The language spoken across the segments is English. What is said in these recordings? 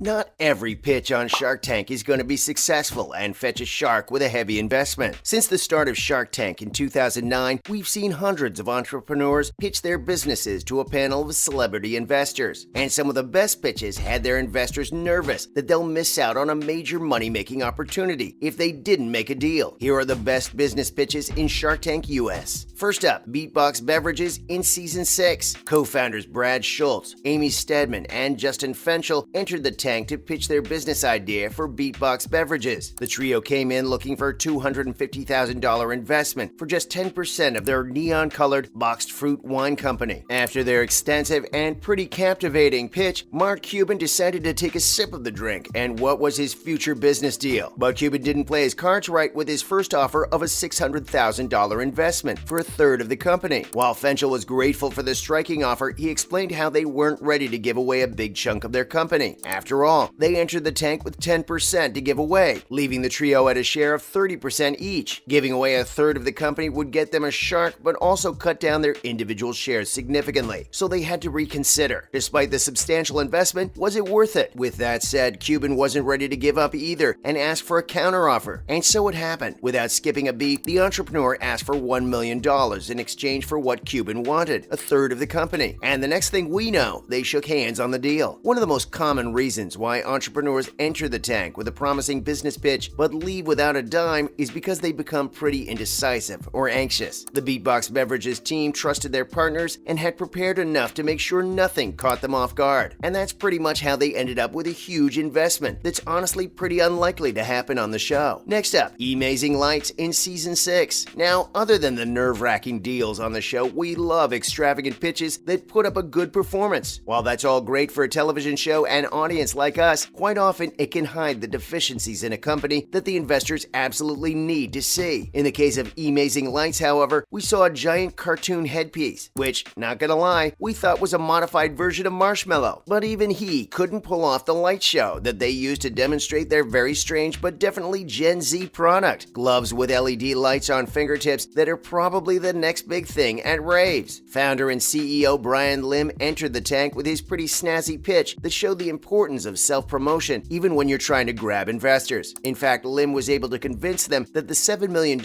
Not every pitch on Shark Tank is going to be successful and fetch a shark with a heavy investment. Since the start of Shark Tank in 2009, we've seen hundreds of entrepreneurs pitch their businesses to a panel of celebrity investors. And some of the best pitches had their investors nervous that they'll miss out on a major money-making opportunity if they didn't make a deal. Here are the best business pitches in Shark Tank US. First up, Beatbox Beverages in Season 6. Co-founders Brad Schultz, Amy Stedman, and Justin Fenchel entered the tank to pitch their business idea for Beatbox Beverages. The trio came in looking for a $250,000 investment for just 10% of their neon-colored boxed fruit wine company. After their extensive and pretty captivating pitch, Mark Cuban decided to take a sip of the drink and what was his future business deal. But Cuban didn't play his cards right with his first offer of a $600,000 investment for a third of the company. While Fenchel was grateful for the striking offer, he explained how they weren't ready to give away a big chunk of their company. After all, they entered the tank with 10% to give away, leaving the trio at a share of 30% each. Giving away a third of the company would get them a shark, but also cut down their individual shares significantly, so they had to reconsider. Despite the substantial investment, was it worth it? With that said, Cuban wasn't ready to give up either and asked for a counteroffer. And so it happened. Without skipping a beat, the entrepreneur asked for $1 million in exchange for what Cuban wanted, a third of the company. And the next thing we know, they shook hands on the deal. One of the most common reasons why entrepreneurs enter the tank with a promising business pitch but leave without a dime is because they become pretty indecisive or anxious. The Beatbox Beverages team trusted their partners and had prepared enough to make sure nothing caught them off guard. And that's pretty much how they ended up with a huge investment that's honestly pretty unlikely to happen on the show. Next up, Amazing Lights in Season 6. Now, other than the nerve-wracking deals on the show, we love extravagant pitches that put up a good performance. While that's all great for a television show and audience like us, quite often it can hide the deficiencies in a company that the investors absolutely need to see. In the case of Amazing Lights, however, we saw a giant cartoon headpiece, which, not gonna lie, we thought was a modified version of Marshmallow. But even he couldn't pull off the light show that they used to demonstrate their very strange but definitely Gen Z product. Gloves with LED lights on fingertips that are probably the next big thing at raves. Founder and CEO Brian Lim entered the tank with his pretty snazzy pitch that showed the importance of self-promotion even when you're trying to grab investors. In fact, Lim was able to convince them that the $7 million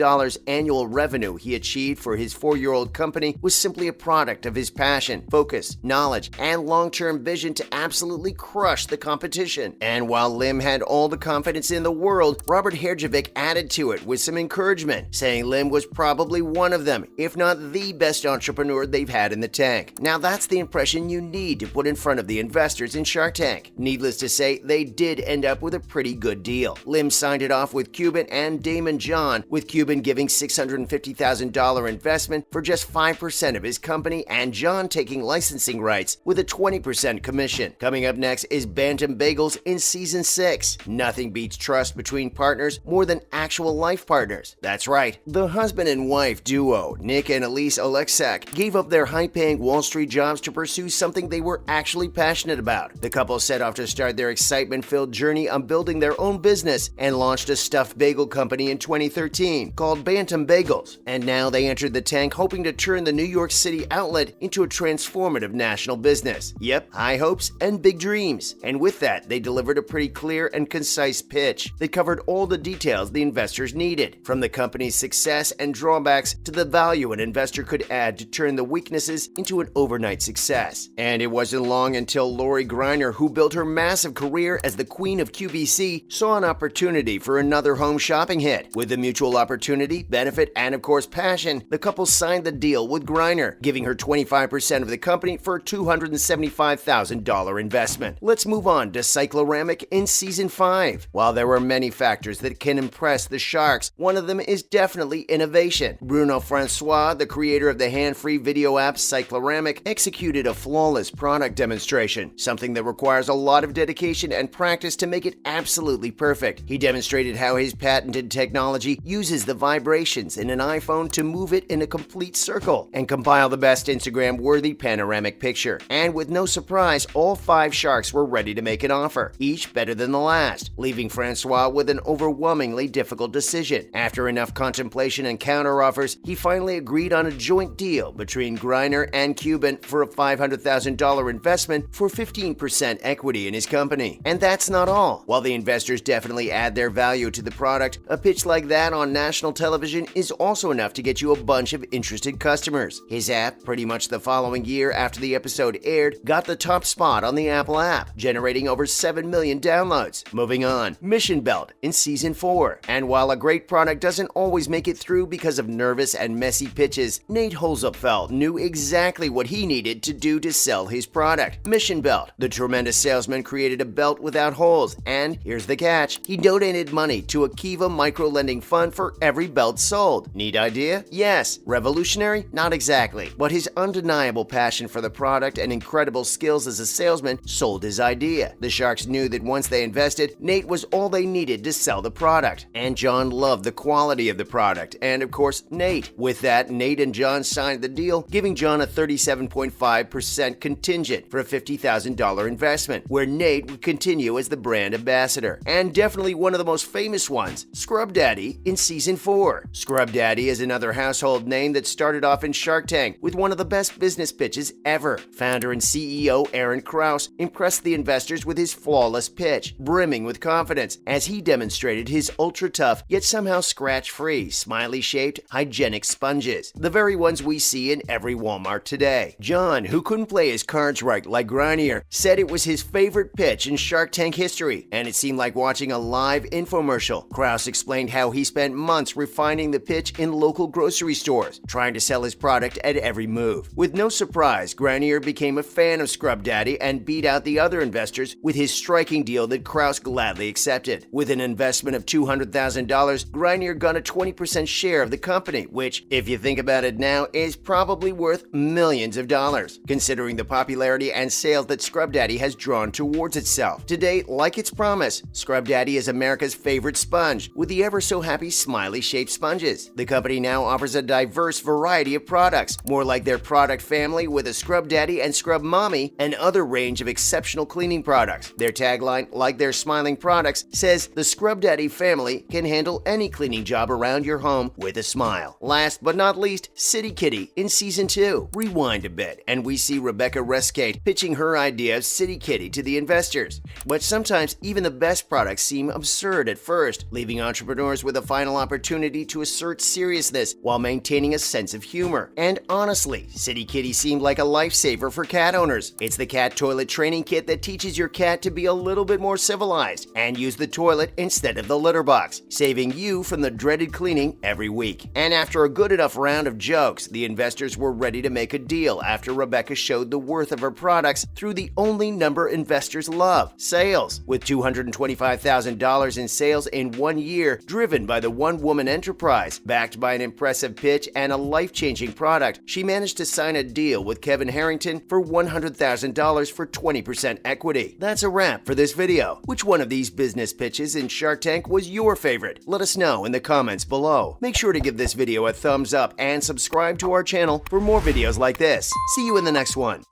annual revenue he achieved for his 4-year-old company was simply a product of his passion, focus, knowledge, and long-term vision to absolutely crush the competition. And while Lim had all the confidence in the world, Robert Herjavec added to it with some encouragement, saying Lim was probably one of them, if not the best entrepreneur they've had in the tank. Now that's the impression you need to put in front of the investors in Shark Tank. Needless to say, they did end up with a pretty good deal. Lim signed it off with Cuban and Daymond John, with Cuban giving $650,000 investment for just 5% of his company and John taking licensing rights with a 20% commission. Coming up next is Bantam Bagels in Season 6. Nothing beats trust between partners more than actual life partners. That's right, the husband and wife duo, Nick and Elise Oleksak, gave up their high-paying Wall Street jobs to pursue something they were actually passionate about. The couple set off to start their excitement-filled journey on building their own business and launched a stuffed bagel company in 2013 called Bantam Bagels. And now they entered the tank hoping to turn the New York City outlet into a transformative national business. Yep, high hopes and big dreams. And with that, they delivered a pretty clear and concise pitch that covered all the details the investors needed, from the company's success and drawbacks to the value an investor could add to turn the weaknesses into an overnight success. And it wasn't long until Lori Greiner, who built her massive career as the queen of QVC, saw an opportunity for another home shopping hit. With the mutual opportunity, benefit, and of course passion, the couple signed the deal with Greiner, giving her 25% of the company for a $275,000 investment. Let's move on to Cycloramic in Season 5. While there were many factors that can impress the sharks, one of them is definitely innovation. Bruno Francois, the creator of the hand-free video app Cycloramic, executed a flawless product demonstration, something that requires a lot of dedication and practice to make it absolutely perfect. He demonstrated how his patented technology uses the vibrations in an iPhone to move it in a complete circle and compile the best Instagram-worthy panoramic picture. And with no surprise, all 5 sharks were ready to make an offer, each better than the last, leaving Francois with an overwhelmingly difficult decision. After enough contemplation and counteroffers, he finally finally agreed on a joint deal between Greiner and Cuban for a $500,000 investment for 15% equity in his company. And that's not all. While the investors definitely add their value to the product, a pitch like that on national television is also enough to get you a bunch of interested customers. His app, pretty much the following year after the episode aired, got the top spot on the Apple app, generating over 7 million downloads. Moving on, Mission Belt in Season 4. And while a great product doesn't always make it through because of nervous and messy pitches, Nate Holzapfel knew exactly what he needed to do to sell his product. Mission Belt. The tremendous salesman created a belt without holes, and here's the catch, he donated money to a Kiva micro-lending fund for every belt sold. Neat idea? Yes. Revolutionary? Not exactly. But his undeniable passion for the product and incredible skills as a salesman sold his idea. The Sharks knew that once they invested, Nate was all they needed to sell the product. And John loved the quality of the product, and of course, Nate. With that, Nate and John signed the deal, giving John a 37.5% contingent for a $50,000 investment, where Nate would continue as the brand ambassador. And definitely one of the most famous ones, Scrub Daddy in Season 4. Scrub Daddy is another household name that started off in Shark Tank with one of the best business pitches ever. Founder and CEO Aaron Krause impressed the investors with his flawless pitch, brimming with confidence, as he demonstrated his ultra-tough, yet somehow scratch-free, smiley-shaped, hygienic sponges, the very ones we see in every Walmart today. John, who couldn't play his cards right like Greiner, said it was his favorite pitch in Shark Tank history, and it seemed like watching a live infomercial. Krause explained how he spent months refining the pitch in local grocery stores, trying to sell his product at every move. With no surprise, Greiner became a fan of Scrub Daddy and beat out the other investors with his striking deal that Krause gladly accepted. With an investment of $200,000, Greiner got a 20% share of the company, which, if you think about it now, is probably worth millions of dollars, considering the popularity and sales that Scrub Daddy has drawn towards itself. Today, like its promise, Scrub Daddy is America's favorite sponge, with the ever-so-happy smiley-shaped sponges. The company now offers a diverse variety of products, more like their product family with a Scrub Daddy and Scrub Mommy, and other range of exceptional cleaning products. Their tagline, like their smiling products, says the Scrub Daddy family can handle any cleaning job around your home with a smile. Last but not least, City Kitty in Season 2. Rewind a bit, and we see Rebecca Rescate pitching her idea of City Kitty to the investors. But sometimes even the best products seem absurd at first, leaving entrepreneurs with a final opportunity to assert seriousness while maintaining a sense of humor. And honestly, City Kitty seemed like a lifesaver for cat owners. It's the cat toilet training kit that teaches your cat to be a little bit more civilized and use the toilet instead of the litter box, saving you from the dreaded cleaning every week. And after a good enough round of jokes, the investors were ready to make a deal after Rebecca showed the worth of her products through the only number investors love, sales. With $225,000 in sales in 1 year, driven by the one-woman enterprise, backed by an impressive pitch and a life-changing product, she managed to sign a deal with Kevin Harrington for $100,000 for 20% equity. That's a wrap for this video. Which one of these business pitches in Shark Tank was your favorite? Let us know in the comments below. Make sure to give this video a thumbs up and subscribe to our channel for more videos like this. See you in the next one.